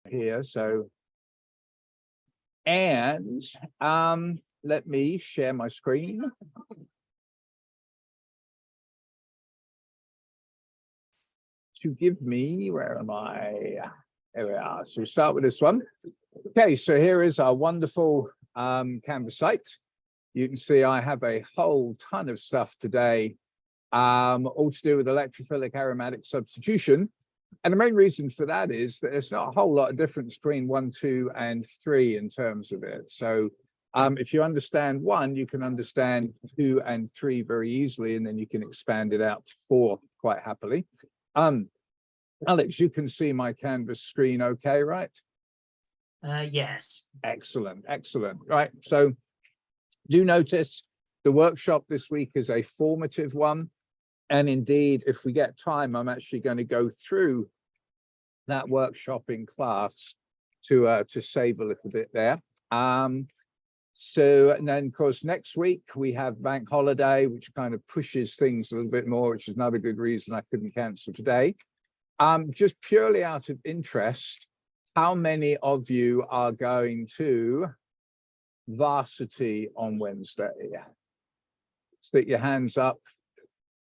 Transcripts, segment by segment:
here. So, and let me share my screen. To give me, where am I? There we are. So we start with this one. Okay, so here is our wonderful Canvas site. You can see I have a whole ton of stuff today, all to do with electrophilic aromatic substitution. And the main reason for that is that there's not a whole lot of difference between 1, 2, and 3 in terms of it. So if you understand 1, you can understand 2 and 3 very easily, and then you can expand it out to 4 quite happily. Alex, you can see my Canvas screen okay, right? Yes. Excellent, excellent. Right, so do notice the workshop this week is a formative one. And indeed, if we get time, I'm actually going to go through that workshop in class to save a little bit there. So, and then of course, next week we have bank holiday, which kind of pushes things a little bit more, which is another good reason I couldn't cancel today. Just purely out of interest, how many of you are going to varsity on Wednesday? Stick your hands up.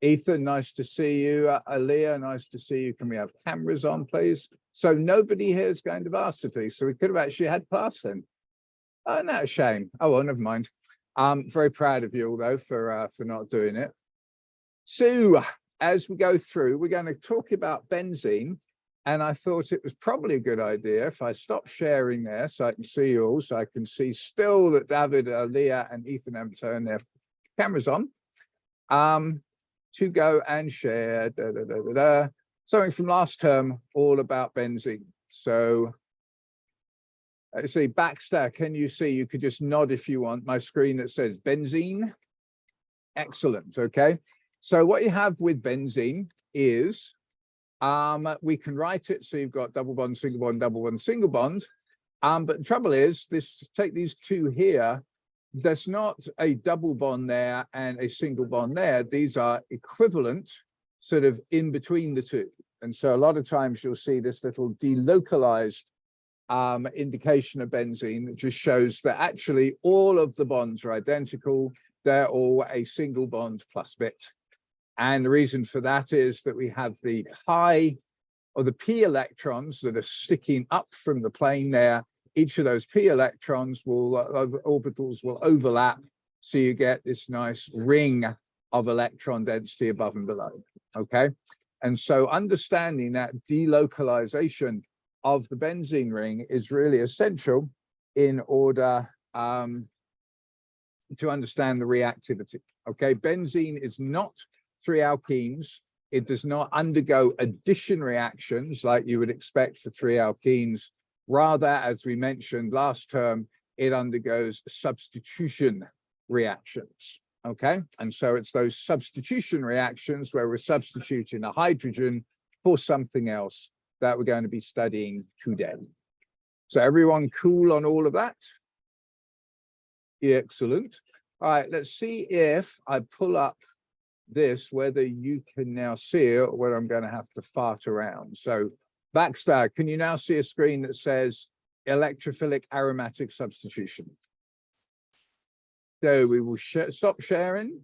Ethan, nice to see you. Aaliyah, nice to see you. Can we have cameras on, please? So nobody here is going to varsity, so we could have actually had class then. Oh, no, a shame. Oh, well, never mind. I'm very proud of you all, though, for not doing it. So as we go through, we're going to talk about benzene. And I thought it was probably a good idea if I stop sharing there so I can see you all, so I can see still that David, Leah, and Ethan have turned their cameras on. To go and share something from last term, all about benzene. So let's see, Baxter, can you see? You could just nod if you want. My screen that says benzene. Excellent. Okay. So what you have with benzene is we can write it so you've got double bond, single bond, double bond, single bond. But the trouble is, take these two here. There's not a double bond there and a single bond there. These are equivalent, sort of in between the two. And so a lot of times you'll see this little delocalized indication of benzene that just shows that actually all of the bonds are identical. They're all a single bond plus bit. And the reason for that is that we have the pi or the p electrons that are sticking up from the plane there. Each of those p electrons will orbitals will overlap, so you get this nice ring of electron density above and below. Okay, and so understanding that delocalization of the benzene ring is really essential in order to understand the reactivity. Okay, benzene is not 3 alkenes. It does not undergo addition reactions like you would expect for 3 alkenes. Rather, as we mentioned last term, it undergoes substitution reactions. Okay, and so it's those substitution reactions where we're substituting a hydrogen for something else that we're going to be studying today. So everyone cool on all of that? Excellent. All right, let's see if I pull up this, whether you can now see it or whether I'm going to have to fart around. So Baxter, can you now see a screen that says electrophilic aromatic substitution? So we will stop sharing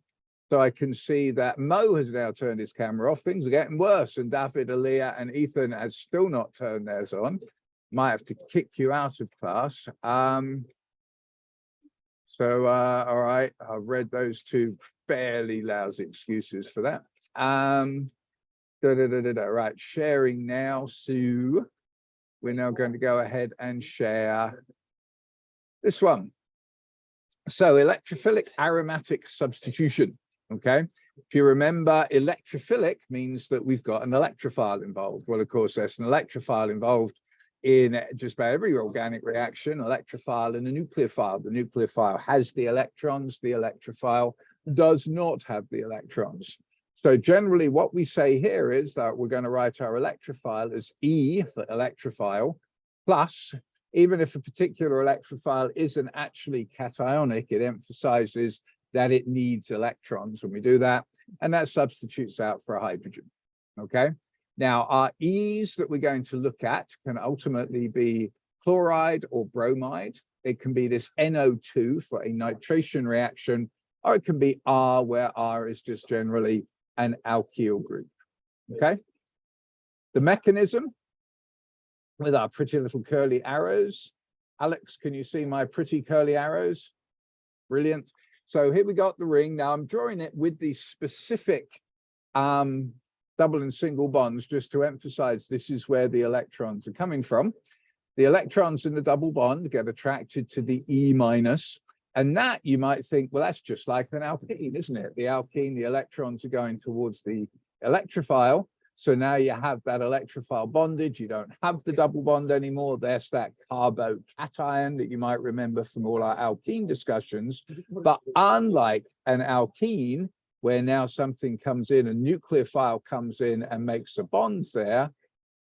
so I can see that Mo has now turned his camera off. Things are getting worse, and David, Aaliyah, and Ethan has still not turned theirs on. Might have to kick you out of class. All right, I've read those two fairly lousy excuses for that. Right, sharing now. So we're now going to go ahead and share this one. So electrophilic aromatic substitution. Okay, if you remember, electrophilic means that we've got an electrophile involved. Well, of course, there's an electrophile involved in just about every organic reaction, electrophile and a nucleophile. The nucleophile has the electrons, the electrophile does not have the electrons. So generally what we say here is that we're going to write our electrophile as E for electrophile plus, even if a particular electrophile isn't actually cationic, it emphasizes that it needs electrons when we do that, and that substitutes out for a hydrogen. Okay, Now, our E's that we're going to look at can ultimately be chloride or bromide. It can be this NO2 for a nitration reaction, or it can be R, where R is just generally an alkyl group. Okay. The mechanism with our pretty little curly arrows. Alex, can you see my pretty curly arrows? Brilliant. So here we got the ring. Now I'm drawing it with these specific double and single bonds just to emphasize this is where the electrons are coming from. The electrons in the double bond get attracted to the E minus, and that you might think, well, that's just like an alkene, isn't it? The alkene, the electrons are going towards the electrophile. So now you have that electrophile bondage. You don't have the double bond anymore. There's that carbocation that you might remember from all our alkene discussions. But unlike an alkene, where now something comes in, a nucleophile comes in and makes a bond there,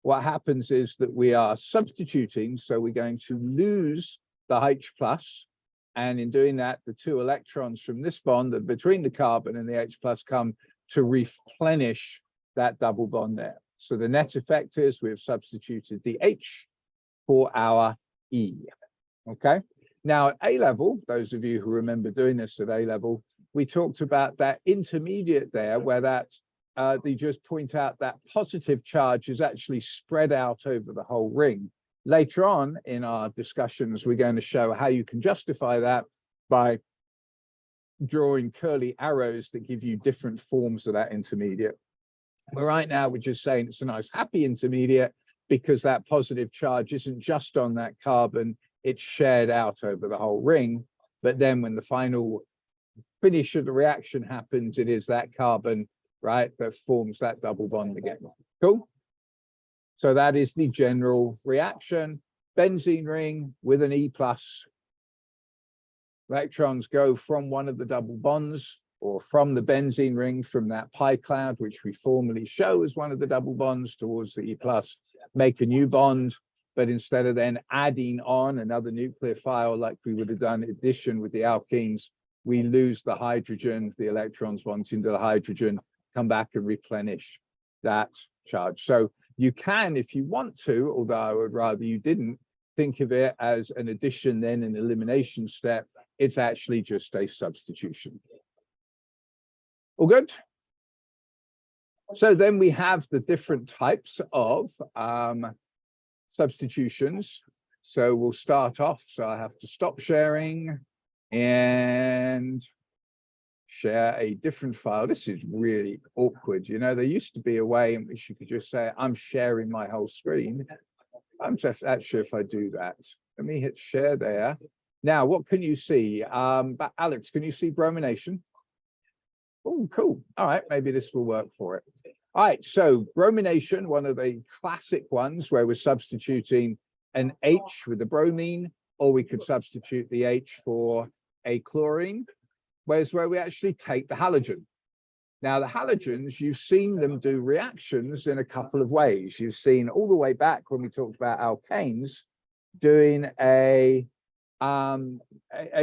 what happens is that we are substituting. So we're going to lose the H plus. And in doing that, the two electrons from this bond between the carbon and the H plus come to replenish that double bond there. So the net effect is we've substituted the H for our E. Okay. Now at A level, those of you who remember doing this at A level, we talked about that intermediate there where that they just point out that positive charge is actually spread out over the whole ring. Later on in our discussions, we're going to show how you can justify that by drawing curly arrows that give you different forms of that intermediate. But right now, we're just saying it's a nice happy intermediate because that positive charge isn't just on that carbon, it's shared out over the whole ring. But then when the final finish of the reaction happens, it is that carbon, right, that forms that double bond again. Cool. So that is the general reaction. Benzene ring with an E plus. Electrons go from one of the double bonds or from the benzene ring from that pi cloud, which we formally show as one of the double bonds towards the E plus, make a new bond. But instead of then adding on another nucleophile like we would have done addition with the alkenes, we lose the hydrogen, the electrons wanting to the hydrogen, come back and replenish that charge. So you can, if you want to, although I would rather you didn't, think of it as an addition, then an elimination step. It's actually just a substitution. All good? So then we have the different types of substitutions. So we'll start off. So I have to stop sharing and share a different file. This is really awkward. You know, there used to be a way in which you could just say, I'm sharing my whole screen. I'm just actually, if I do that, let me hit share there. Now, what can you see? But Alex, can you see bromination? Oh, cool. All right, maybe this will work for it. All right, so bromination, one of the classic ones where we're substituting an H with a bromine, or we could substitute the H for a chlorine, where we actually take the halogen. Now, the halogens, you've seen them do reactions in a couple of ways. You've seen all the way back when we talked about alkanes doing a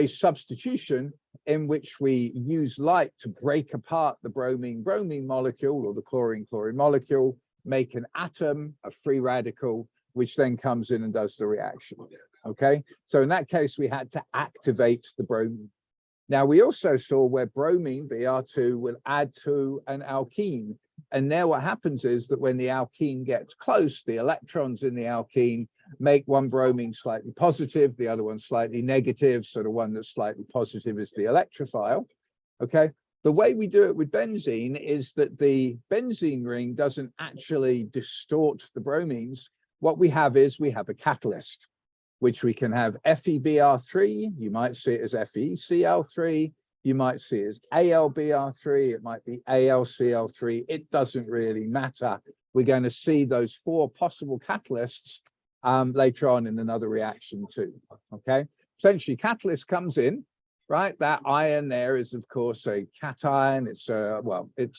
substitution in which we use light to break apart the bromine molecule or the chlorine molecule, make an atom, a free radical, which then comes in and does the reaction. Okay, so in that case, we had to activate the bromine. Now, we also saw where bromine, Br2, will add to an alkene. And there what happens is that when the alkene gets close, the electrons in the alkene make one bromine slightly positive, the other one slightly negative. So the one that's slightly positive is the electrophile. Okay. The way we do it with benzene is that the benzene ring doesn't actually distort the bromines. What we have is we have a catalyst, which we can have FeBr3, you might see it as FeCl3, you might see it as AlBr3, it might be AlCl3, it doesn't really matter. We're going to see those four possible catalysts later on in another reaction too, okay? Essentially, catalyst comes in, right? That ion there is, of course, a cation. It's,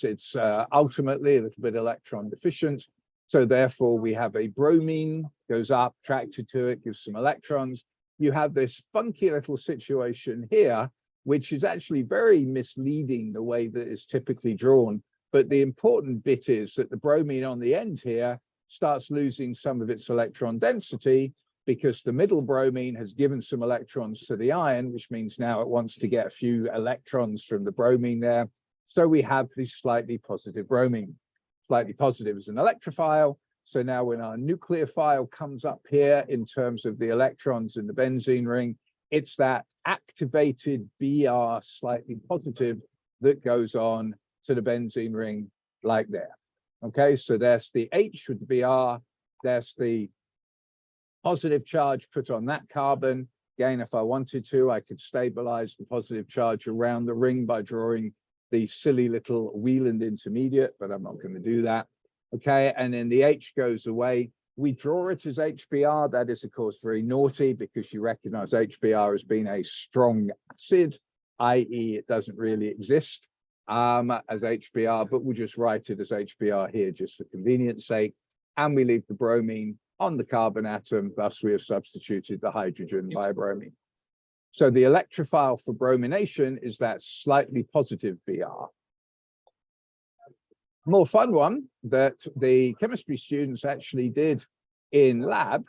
it's ultimately a little bit electron deficient. So therefore, we have a bromine, goes up, attracted to it, gives some electrons. You have this funky little situation here, which is actually very misleading the way that it's typically drawn. But the important bit is that the bromine on the end here starts losing some of its electron density because the middle bromine has given some electrons to the iron, which means now it wants to get a few electrons from the bromine there. So we have this slightly positive bromine. Slightly positive is an electrophile. So now when our nucleophile comes up here in terms of the electrons in the benzene ring, it's that activated Br slightly positive that goes on to the benzene ring like there. Okay, so there's the H with the Br, there's the positive charge put on that carbon. Again, if I wanted to, I could stabilize the positive charge around the ring by drawing the silly little Wieland intermediate, but I'm not going to do that. Okay, and then the H goes away. We draw it as HBr. That is, of course, very naughty because you recognize HBr as being a strong acid, i.e. it doesn't really exist as HBr, but we'll just write it as HBr here just for convenience sake. And we leave the bromine on the carbon atom, thus we have substituted the hydrogen by bromine. So the electrophile for bromination is that slightly positive Br. More fun one that the chemistry students actually did in lab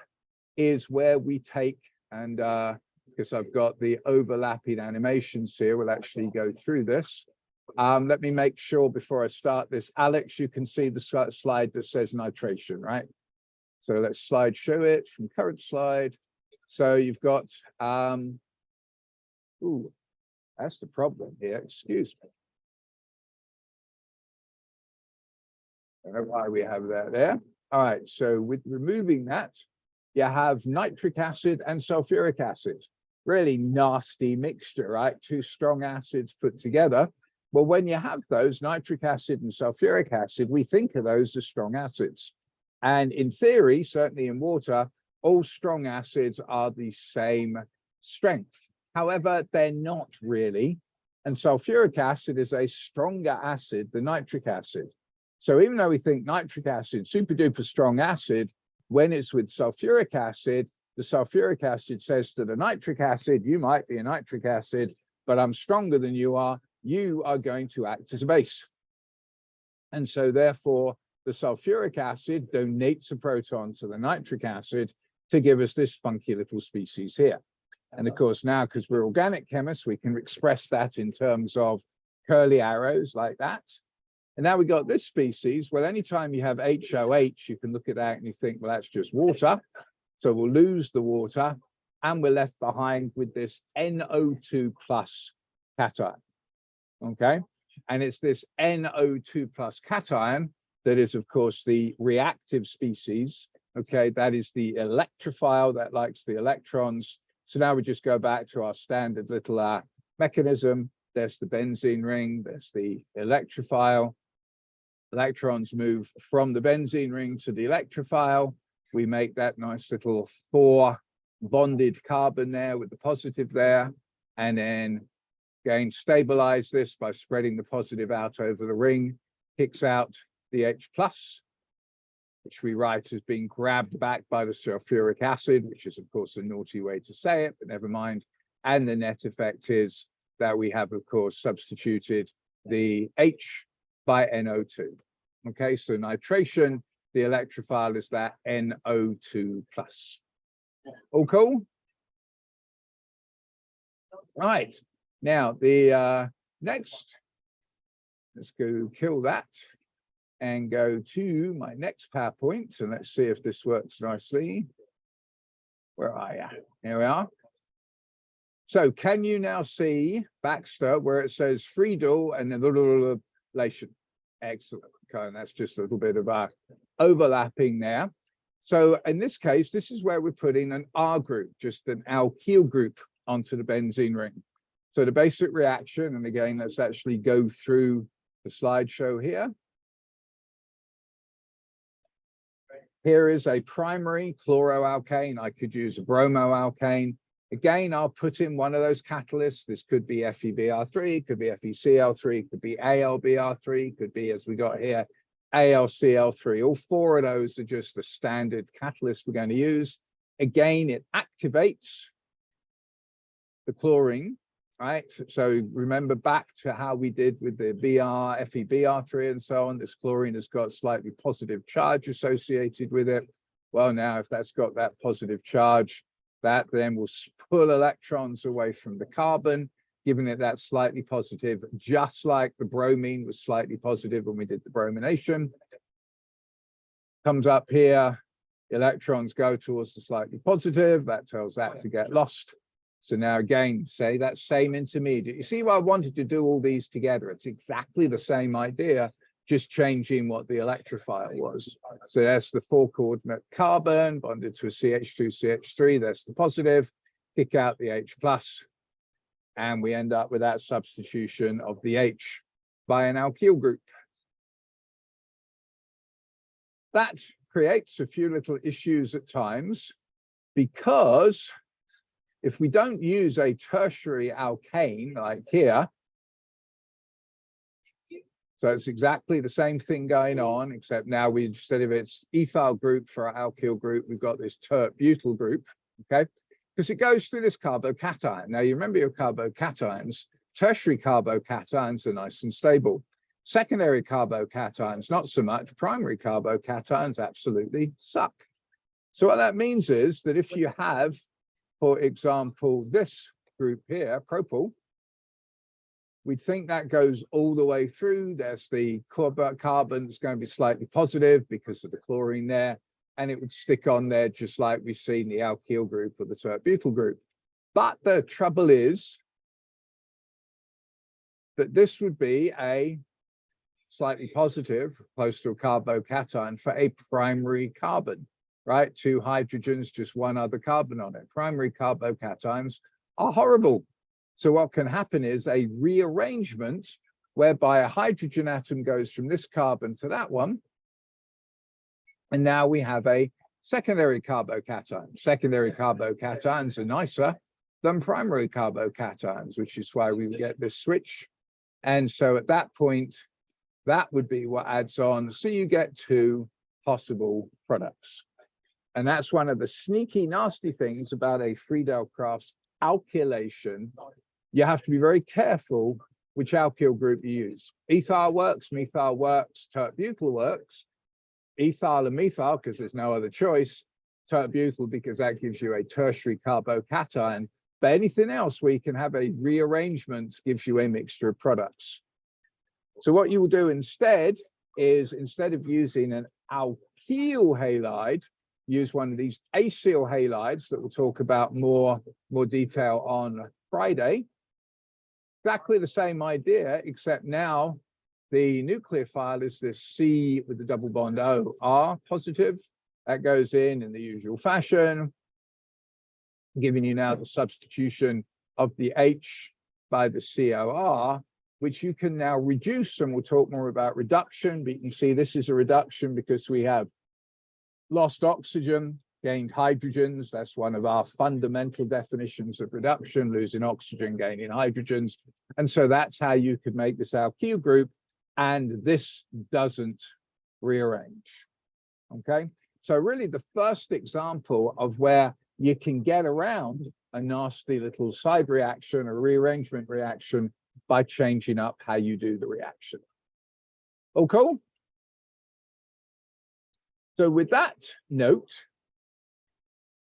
is where we take, and because I've got the overlapping animations here, we'll actually go through this. Let me make sure before I start this, Alex, you can see the slide that says nitration, right? So let's show it from current slide. So you've got, ooh, that's the problem here, excuse me. I don't know why we have that there. All right, so with removing that, you have nitric acid and sulfuric acid. Really nasty mixture, right? Two strong acids put together. Well, when you have those, nitric acid and sulfuric acid, we think of those as strong acids. And in theory, certainly in water, all strong acids are the same strength. However, they're not really. And sulfuric acid is a stronger acid than nitric acid. So even though we think nitric acid, super duper strong acid, when it's with sulfuric acid, the sulfuric acid says to the nitric acid, you might be a nitric acid, but I'm stronger than you are going to act as a base. And so therefore, the sulfuric acid donates a proton to the nitric acid to give us this funky little species here. And of course, now, because we're organic chemists, we can express that in terms of curly arrows like that. And now we got this species. Well, anytime you have HOH, you can look at that and you think, well, that's just water. So we'll lose the water and we're left behind with this NO2 plus cation. Okay. And it's this NO2 plus cation that is, of course, the reactive species. Okay. That is the electrophile that likes the electrons. So now we just go back to our standard little mechanism. There's the benzene ring. There's the electrophile. Electrons move from the benzene ring to the electrophile. We make that nice little 4 bonded carbon there with the positive there. And then again, stabilize this by spreading the positive out over the ring, kicks out the H+, which we write as being grabbed back by the sulfuric acid, which is, of course, a naughty way to say it, but never mind. And the net effect is that we have, of course, substituted the H by NO2. Okay, so nitration, the electrophile is that NO2 plus. All cool? Right, now the next, let's go kill that and go to my next PowerPoint, and let's see if this works nicely. Where are you? Here we are. So can you now see Baxter where it says Friedel and then the relation? Excellent. Okay, and that's just a little bit of overlapping there. So in this case, this is where we're putting an R group, just an alkyl group onto the benzene ring. So the basic reaction, and again, let's actually go through the slideshow here. Here is a primary chloroalkane. I could use a bromoalkane. Again, I'll put in one of those catalysts. This could be FeBr3, could be FeCl3, could be AlBr3, could be, as we got here, AlCl3. All 4 of those are just the standard catalyst we're going to use. Again, it activates the chlorine right? So remember back to how we did with the Br, FeBr3 and so on. This chlorine has got slightly positive charge associated with it. Well, now if that's got that positive charge, that then will pull electrons away from the carbon, giving it that slightly positive, just like the bromine was slightly positive when we did the bromination. Comes up here, electrons go towards the slightly positive, that tells that to get lost. So now again, say that same intermediate. You see why I wanted to do all these together? It's exactly the same idea, just changing what the electrophile was. So that's the 4-coordinate carbon bonded to a CH2CH3. That's the positive. Kick out the H+, and we end up with that substitution of the H by an alkyl group. That creates a few little issues at times, because if we don't use a tertiary alkane like here, so it's exactly the same thing going on, except now we, instead of its ethyl group for our alkyl group, we've got this tert-butyl group, okay? Because it goes through this carbocation. Now you remember your carbocations, tertiary carbocations are nice and stable. Secondary carbocations, not so much. Primary carbocations absolutely suck. So what that means is that if you have, for example, this group here, propyl, we'd think that goes all the way through. There's the carbon that's going to be slightly positive because of the chlorine there, and it would stick on there just like we've seen the alkyl group or the tert-butyl group. But the trouble is that this would be a slightly positive, close to a carbocation for a primary carbon, right? 2 hydrogens, just 1 other carbon on it. Primary carbocations are horrible. So what can happen is a rearrangement whereby a hydrogen atom goes from this carbon to that one. And now we have a secondary carbocation. Secondary carbocations are nicer than primary carbocations, which is why we get this switch. And so at that point, that would be what adds on. So you get 2 possible products. And that's one of the sneaky, nasty things about a Friedel-Crafts alkylation. You have to be very careful which alkyl group you use. Ethyl works, methyl works, tert-butyl works. Ethyl and methyl, because there's no other choice. Tert-butyl, because that gives you a tertiary carbocation. But anything else where you can have a rearrangement gives you a mixture of products. So what you will do instead is, instead of using an alkyl halide, use one of these acyl halides that we'll talk about more detail on Friday. Exactly the same idea, except now the nucleophile is this C with the double bond O, R positive. That goes in the usual fashion, giving you now the substitution of the H by the COR, which you can now reduce, and we'll talk more about reduction, but you can see this is a reduction because we have lost oxygen, gained hydrogens. That's one of our fundamental definitions of reduction, losing oxygen, gaining hydrogens. And so that's how you could make this alkyl group, and this doesn't rearrange, okay? So really the first example of where you can get around a nasty little side reaction, a rearrangement reaction, by changing up how you do the reaction. All cool? So with that note,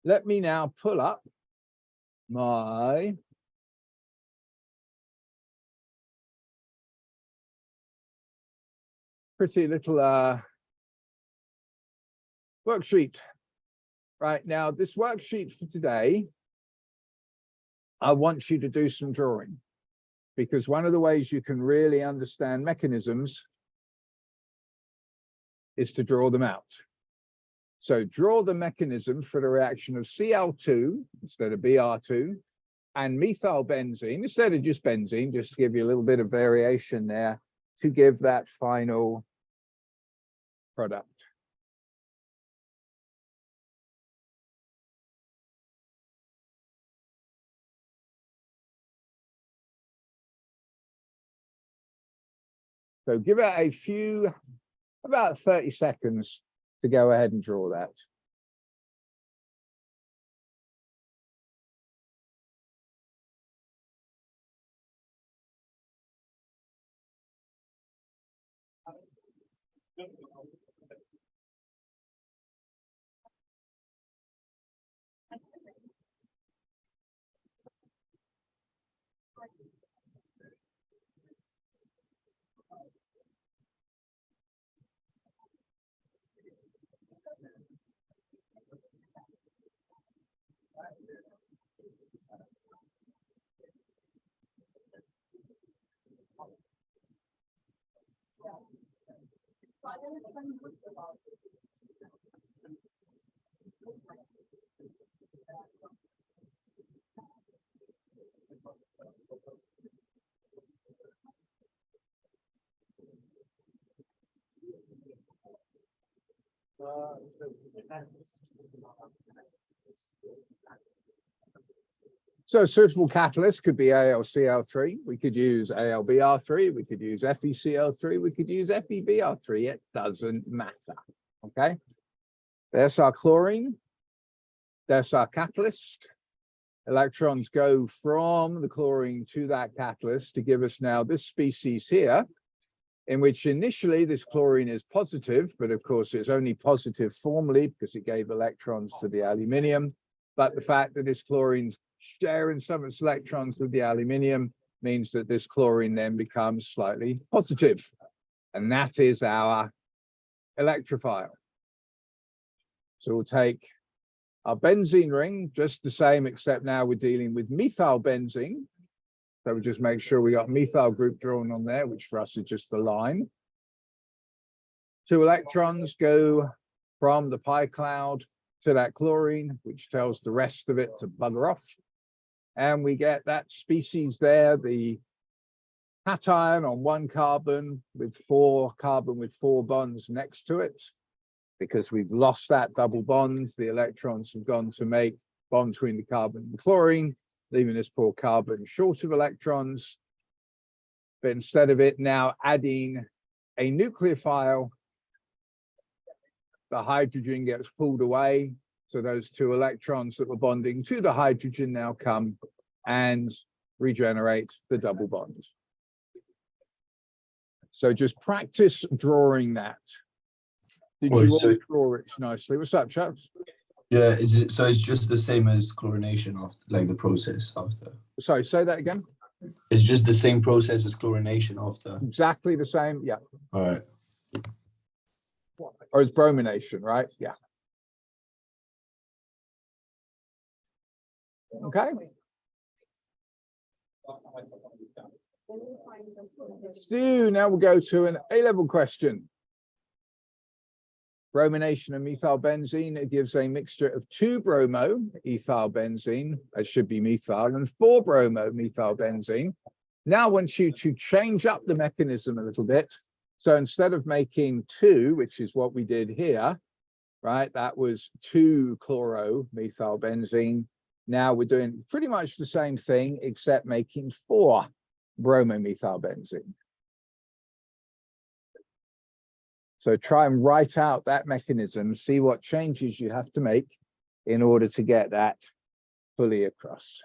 let me now pull up my pretty little worksheet. Right now, this worksheet for today, I want you to do some drawing, because one of the ways you can really understand mechanisms is to draw them out. So draw the mechanism for the reaction of Cl2 instead of Br2 and methylbenzene instead of just benzene, just to give you a little bit of variation there to give that final product. So give it a few, about 30 seconds to go ahead and draw that. So a suitable catalyst could be AlCl3. We could use AlBr3. We could use FeCl3. We could use FeBr3. It doesn't matter. Okay. There's our chlorine. There's our catalyst. Electrons go from the chlorine to that catalyst to give us now this species here, in which initially this chlorine is positive, but of course it's only positive formally because it gave electrons to the aluminium. But the fact that this chlorine's sharing some of its electrons with the aluminium means that this chlorine then becomes slightly positive. And that is our electrophile. So we'll take our benzene ring, just the same, except now we're dealing with methyl benzene. So we just make sure we got methyl group drawn on there, which for us is just the line. 2 electrons go from the pi cloud to that chlorine, which tells the rest of it to bugger off. And we get that species there, the cation on 1 carbon with 4 bonds next to it. Because we've lost that double bond, the electrons have gone to make bond between the carbon and the chlorine, leaving this poor carbon short of electrons. But instead of it now adding a nucleophile, the hydrogen gets pulled away. So those 2 electrons that were bonding to the hydrogen now come and regenerate the double bond. So just practice drawing that. Did you all draw it nicely? What's up, chaps? Yeah, is it so? It's just the same as chlorination after, like the process after. Sorry, say that again. It's just the same process as chlorination after. Exactly the same, yeah. All right. Or it's bromination, right? Yeah. Okay. Stu, now we'll go to an A-level question. Bromination of methyl benzene, it gives a mixture of 2 bromo ethyl benzene, that should be methyl, and 4 bromo methyl benzene. Now I want you to change up the mechanism a little bit. So instead of making 2, which is what we did here, right, that was 2 chloro methyl benzene. Now we're doing pretty much the same thing, except making 4 bromomethyl benzene. So try and write out that mechanism, see what changes you have to make in order to get that fully across.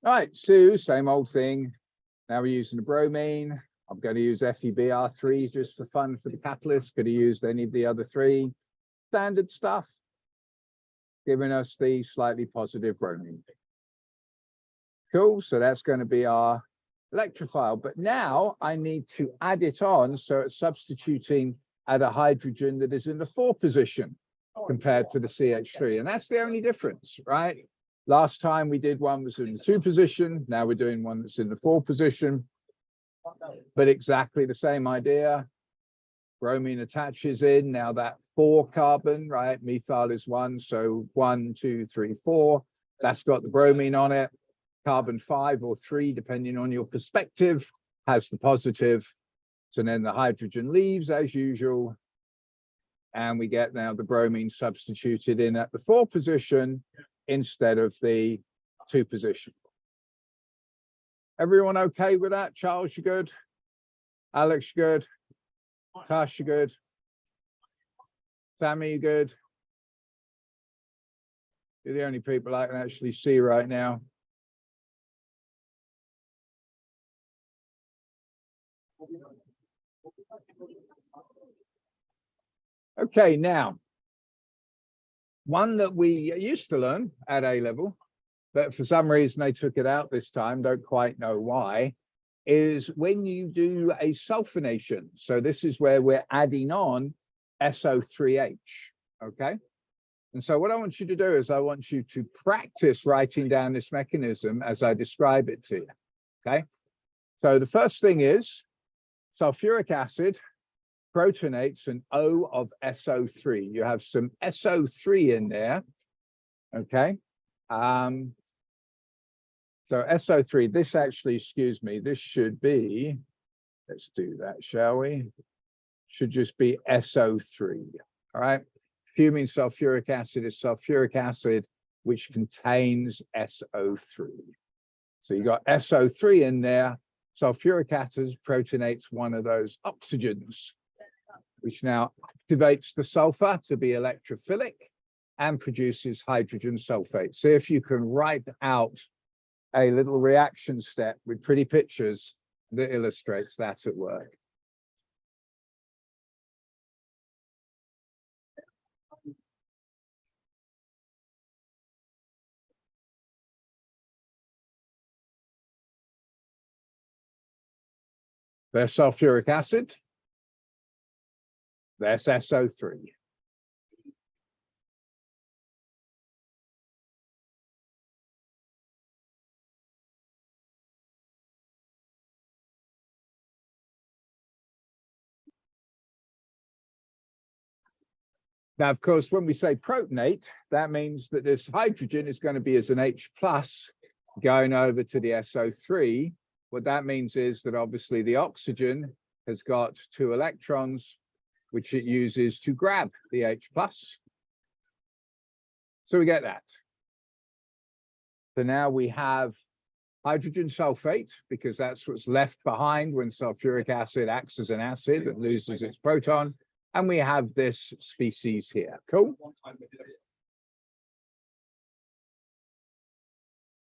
All right, Sue, same old thing. Now we're using the bromine. I'm going to use FeBr3 just for fun for the catalyst. Could have used any of the other 3. Standard stuff, giving us the slightly positive bromine. Cool, so that's going to be our electrophile. But now I need to add it on, so it's substituting at a hydrogen that is in the 4 position compared to the CH3. And that's the only difference, right? Last time we did one was in the 2 position. Now we're doing one that's in the 4 position. But exactly the same idea. Bromine attaches in. Now that 4 carbon, right? Methyl is 1. So 1, 2, 3, 4. That's got the bromine on it. Carbon 5 or 3, depending on your perspective, has the positive. So then the hydrogen leaves as usual. And we get now the bromine substituted in at the 4 position instead of the 2 position. Everyone okay with that? Charles, you good? Alex, you good? Tash, you good? Sammy, you good? You're the only people I can actually see right now. Okay, now, one that we used to learn at A level, but for some reason they took it out this time, don't quite know why, is when you do a sulfonation. So this is where we're adding on SO3H, okay? And so what I want you to do is I want you to practice writing down this mechanism as I describe it to you, okay? So the first thing is sulfuric acid protonates an O of SO3. You have some SO3 in there, okay? So SO3, this actually, excuse me, this should be, let's do that, shall we? Should just be SO3, all right? Fuming sulfuric acid is sulfuric acid, which contains SO3. So you got SO3 in there. Sulfuric acid protonates one of those oxygens, which now activates the sulfur to be electrophilic and produces hydrogen sulfate. So if you can write out a little reaction step with pretty pictures that illustrates that at work. There's sulfuric acid. There's SO3. Now, of course, when we say protonate, that means that this hydrogen is going to be as an H plus going over to the SO3. What that means is that obviously the oxygen has got 2 electrons, which it uses to grab the H plus. So we get that. So now we have hydrogen sulfate, because that's what's left behind when sulfuric acid acts as an acid and loses its proton. And we have this species here. Cool.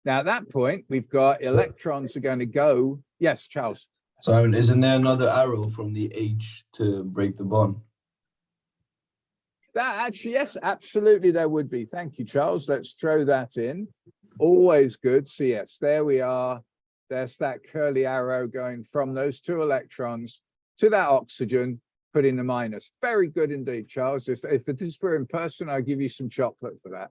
Now, at that point, we've got electrons are going to go. Yes, Charles. Simon, isn't there another arrow from the H to break the bond? That actually, yes, absolutely, there would be. Thank you, Charles. Let's throw that in. Always good. So, yes, there we are. There's that curly arrow going from those 2 electrons to that oxygen, putting the minus. Very good indeed, Charles. If this were in person, I'll give you some chocolate for that.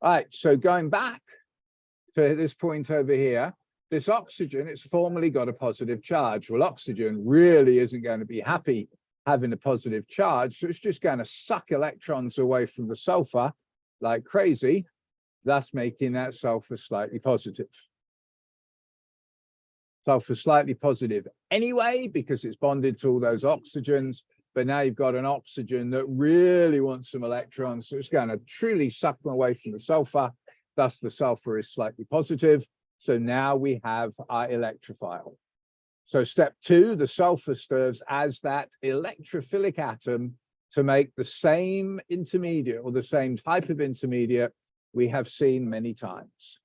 All right, so going back to this point over here, this oxygen, it's formally got a positive charge. Well, oxygen really isn't going to be happy having a positive charge, so it's just going to suck electrons away from the sulfur like crazy, thus making that sulfur slightly positive. Sulfur slightly positive anyway, because it's bonded to all those oxygens, but now you've got an oxygen that really wants some electrons, so it's going to truly suck them away from the sulfur, thus the sulfur is slightly positive. So now we have our electrophile. So step 2, the sulfur serves as that electrophilic atom to make the same intermediate or the same type of intermediate we have seen many times.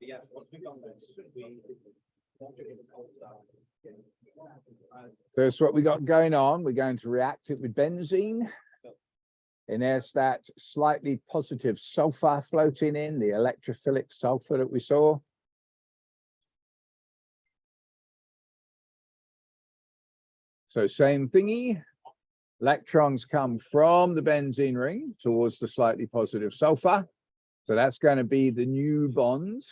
Yeah, once we've done this, So that's what we got going on. We're going to react it with benzene. And there's that slightly positive sulfur floating in, the electrophilic sulfur that we saw. So same thingy. Electrons come from the benzene ring towards the slightly positive sulfur. So that's going to be the new bond,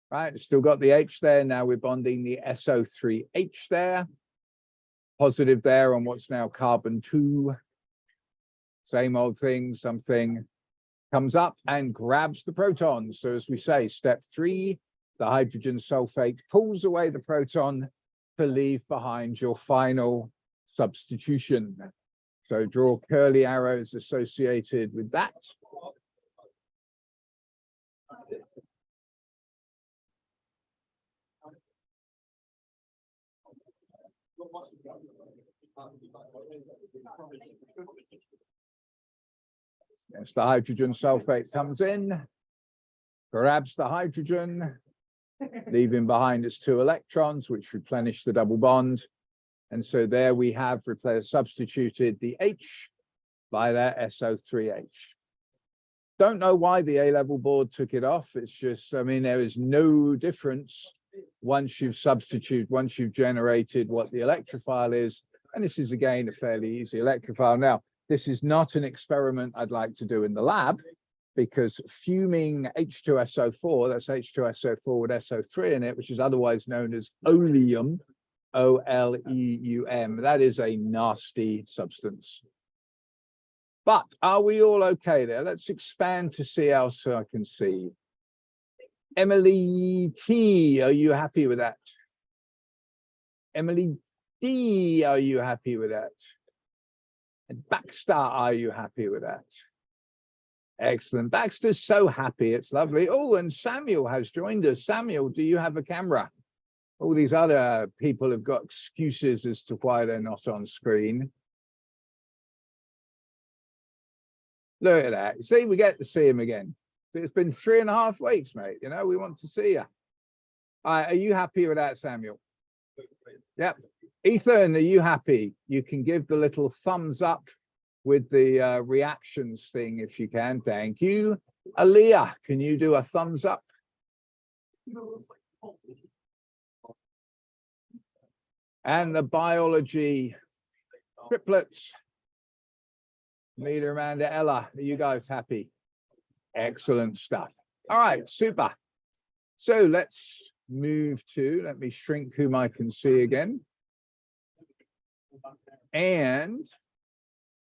right? It's still got the H there. Now we're bonding the SO3H there. Positive there on what's now carbon 2. Same old thing, something comes up and grabs the protons. So as we say, step 3, the hydrogen sulfate pulls away the proton to leave behind your final substitution. So draw curly arrows associated with that. As the hydrogen sulfate comes in, grabs the hydrogen, leaving behind its 2 electrons, which replenish the double bond. And so there we have substituted the H by that SO3H. Don't know why the A-level board took it off. It's just, I mean, there is no difference once you've generated what the electrophile is. And this is, again, a fairly easy electrophile. Now, this is not an experiment I'd like to do in the lab, because fuming H2SO4, that's H2SO4 with SO3 in it, which is otherwise known as oleum, O-L-E-U-M, that is a nasty substance. But are we all okay there? Let's expand to see else I can see. Emily T, are you happy with that? Emily D, are you happy with that? And Baxter, are you happy with that? Excellent. Baxter's so happy. It's lovely. Oh, and Samuel has joined us. Samuel, do you have a camera? All these other people have got excuses as to why they're not on screen. Look at that. See, we get to see him again. It's been 3.5 weeks, mate. You know, we want to see you. All right, are you happy with that, Samuel? Yep. Ethan, are you happy? You can give the little thumbs up with the reactions thing if you can. Thank you. Aaliyah, can you do a thumbs up? And the biology triplets. Nita, Amanda, Ella, are you guys happy? Excellent stuff. All right, super. So let's move to, let me shrink whom I can see again. And,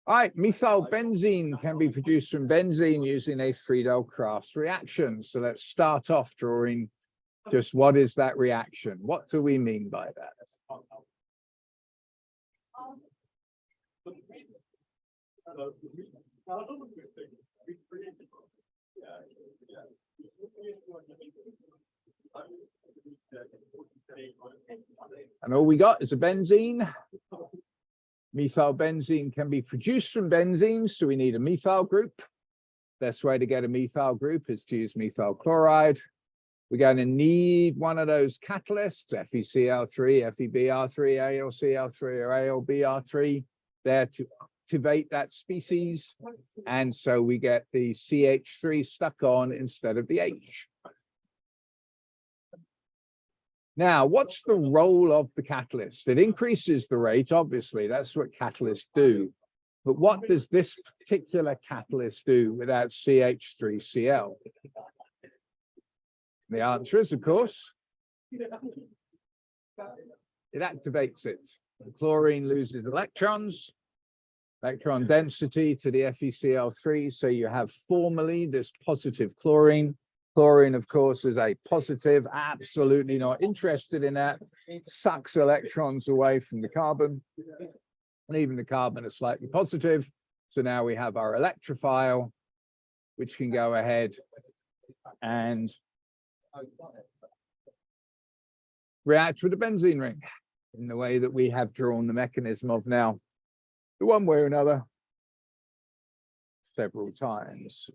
all right, methyl benzene can be produced from benzene using a Friedel-Crafts reaction. So let's start off drawing just what is that reaction? What do we mean by that? And all we got is a benzene. Methyl benzene can be produced from benzene, so we need a methyl group. Best way to get a methyl group is to use methyl chloride. We're going to need one of those catalysts, FeCl3, FeBr3, AlCl3, or AlBr3, there to activate that species. And so we get the CH3 stuck on instead of the H. Now, what's the role of the catalyst? It increases the rate, obviously, that's what catalysts do. But what does this particular catalyst do without CH3Cl? The answer is, of course, it activates it. The chlorine loses electrons, electron density to the FeCl3, so you have formally this positive chlorine. Chlorine, of course, is a positive, absolutely not interested in that. It sucks electrons away from the carbon, leaving the carbon a slightly positive. So now we have our electrophile, which can go ahead and react with the benzene ring in the way that we have drawn the mechanism of now, the one way or another, several times.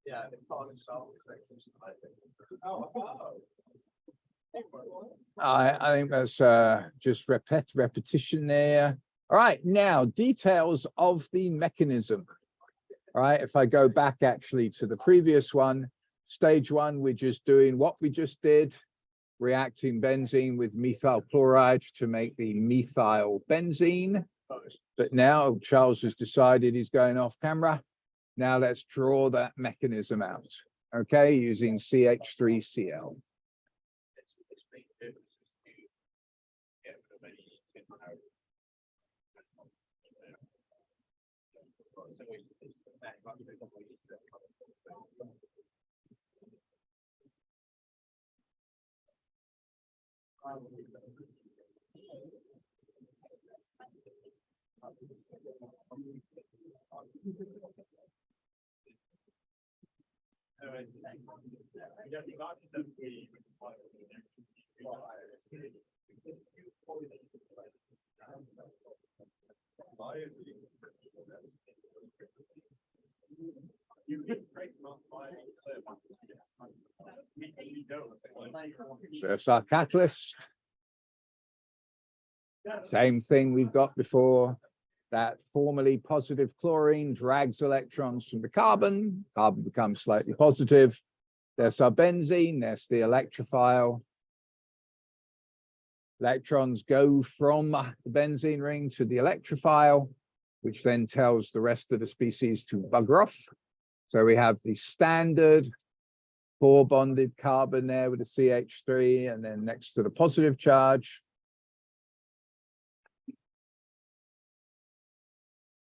Yeah. I think that's just repetition there. All right, now details of the mechanism. All right, if I go back actually to the previous one, stage one, we're just doing what we just did, reacting benzene with methyl chloride to make the methyl benzene. But now Charles has decided he's going off camera. Now let's draw that mechanism out, okay, using CH3Cl. There's our catalyst. Same thing we've got before. That formerly positive chlorine drags electrons from the carbon. Carbon becomes slightly positive. There's our benzene. There's the electrophile. Electrons go from the benzene ring to the electrophile, which then tells the rest of the species to bugger off. So we have the standard 4-bonded carbon there with a CH3, and then next to the positive charge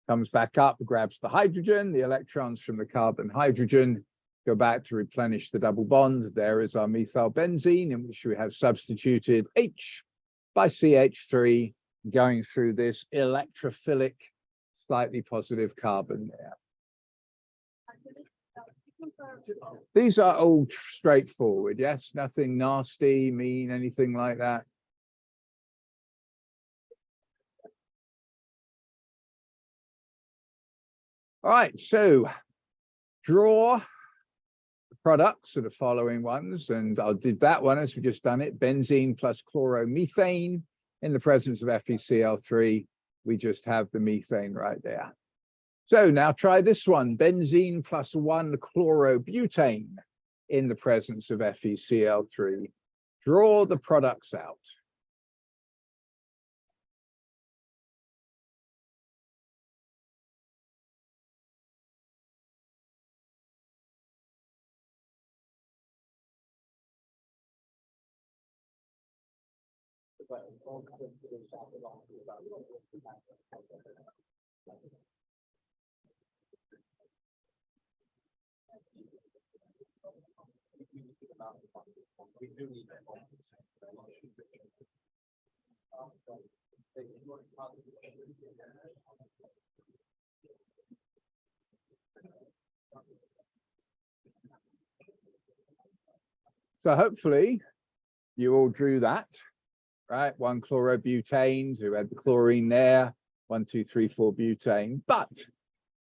comes back up, grabs the hydrogen, the electrons from the carbon hydrogen go back to replenish the double bond. There is our methyl benzene, in which we have substituted H by CH3, going through this electrophilic, slightly positive carbon there. These are all straightforward, yes, nothing nasty, mean, anything like that. All right, so draw the products of the following ones, and I did that one as we just done it. Benzene plus chloromethane in the presence of FeCl3. We just have the methane right there. So now try this one, benzene plus 1-chlorobutane in the presence of FeCl3. Draw the products out. So hopefully you all drew that, right? 1-chlorobutane, who had the chlorine there, 1, 2, 3, 4 butane. But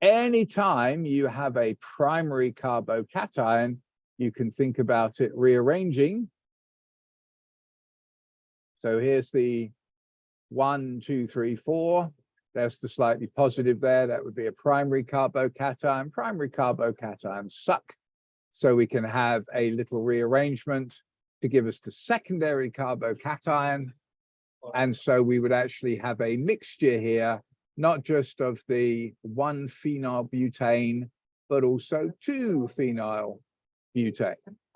anytime you have a primary carbocation, you can think about it rearranging. So here's the 1, 2, 3, 4. There's the slightly positive there. That would be a primary carbocation. Primary carbocations suck. So we can have a little rearrangement to give us the secondary carbocation. And so we would actually have a mixture here, not just of the 1-phenylbutane, but also 2-phenylbutane,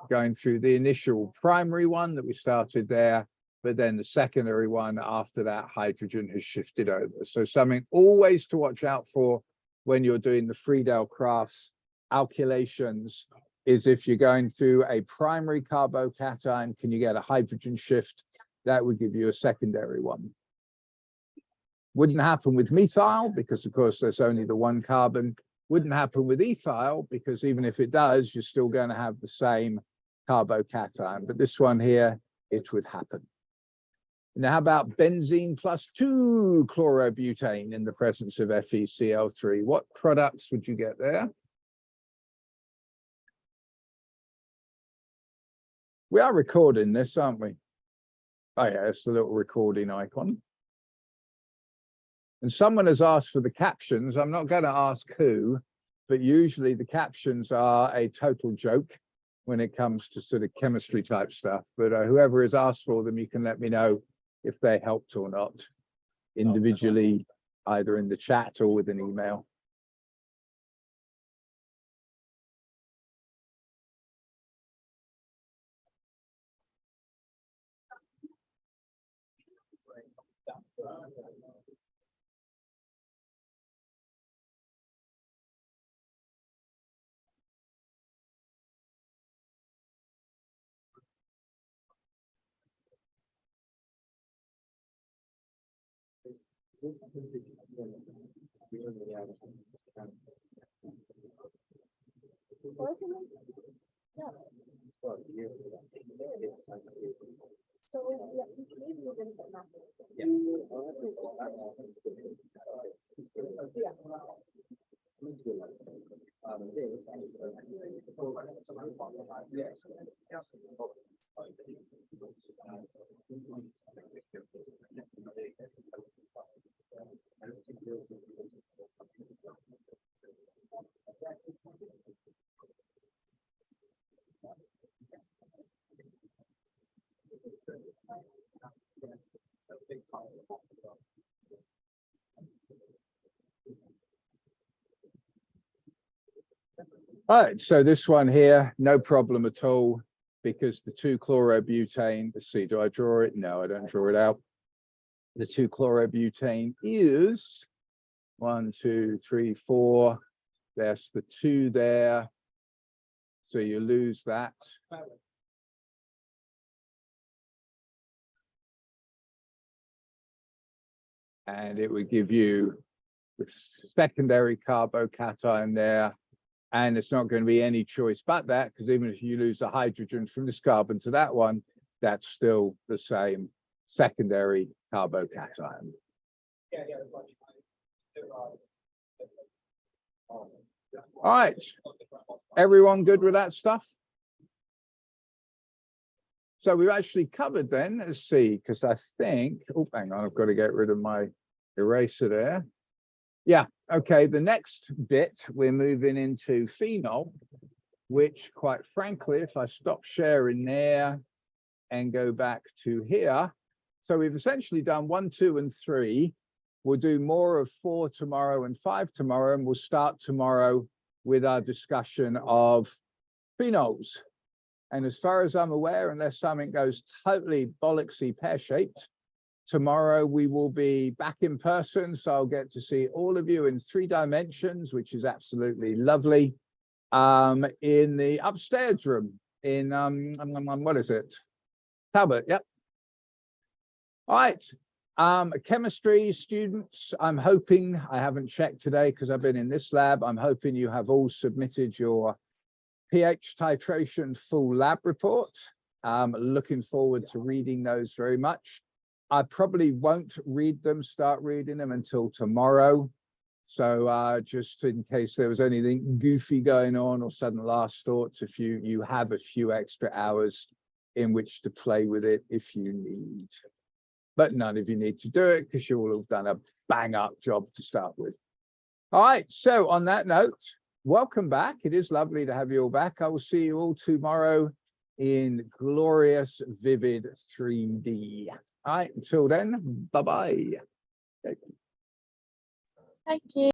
going through the initial primary one that we started there, but then the secondary one after that hydrogen has shifted over. So something always to watch out for when you're doing the Friedel-Crafts alkylations is if you're going through a primary carbocation, can you get a hydrogen shift? That would give you a secondary one. Wouldn't happen with methyl because, of course, there's only the one carbon. Wouldn't happen with ethyl because even if it does, you're still going to have the same carbocation. But this one here, it would happen. Now, how about benzene plus 2-chlorobutane in the presence of FeCl3? What products would you get there? We are recording this, aren't we? Oh yeah, it's the little recording icon. And someone has asked for the captions. I'm not going to ask who, but usually the captions are a total joke when it comes to sort of chemistry type stuff. But whoever has asked for them, you can let me know if they helped or not, individually, either in the chat or with an email. All right, so this one here, no problem at all, because the 2-chlorobutane, let's see, do I draw it? No, I don't draw it out. The 2-chlorobutane is 1, 2, 3, 4. There's the 2 there. So you lose that. And it would give you the secondary carbocation there. And it's not going to be any choice but that, because even if you lose the hydrogen from this carbon to that one, that's still the same secondary carbocation. All right, everyone good with that stuff? So we've actually covered then, let's see, because I think, oh, hang on, I've got to get rid of my eraser there. Yeah, okay, the next bit, we're moving into phenol, which quite frankly, if I stop sharing there and go back to here, so we've essentially done 1, 2, and 3. We'll do more of 4 tomorrow and 5 tomorrow, and we'll start tomorrow with our discussion of phenols. And as far as I'm aware, unless something goes totally bollocksy pear-shaped, tomorrow we will be back in person, so I'll get to see all of you in 3 dimensions, which is absolutely lovely, in the upstairs room in, what is it? Talbot, yep. All right, chemistry students, I'm hoping, I haven't checked today because I've been in this lab, I'm hoping you have all submitted your pH titration full lab report. Looking forward to reading those very much. I probably won't start reading them until tomorrow. So just in case there was anything goofy going on or sudden last thoughts, if you have a few extra hours in which to play with it if you need. But none of you need to do it because you all have done a bang up job to start with. All right, so on that note, welcome back. It is lovely to have you all back. I will see you all tomorrow in glorious, vivid 3D. All right, until then, bye-bye. Thank you.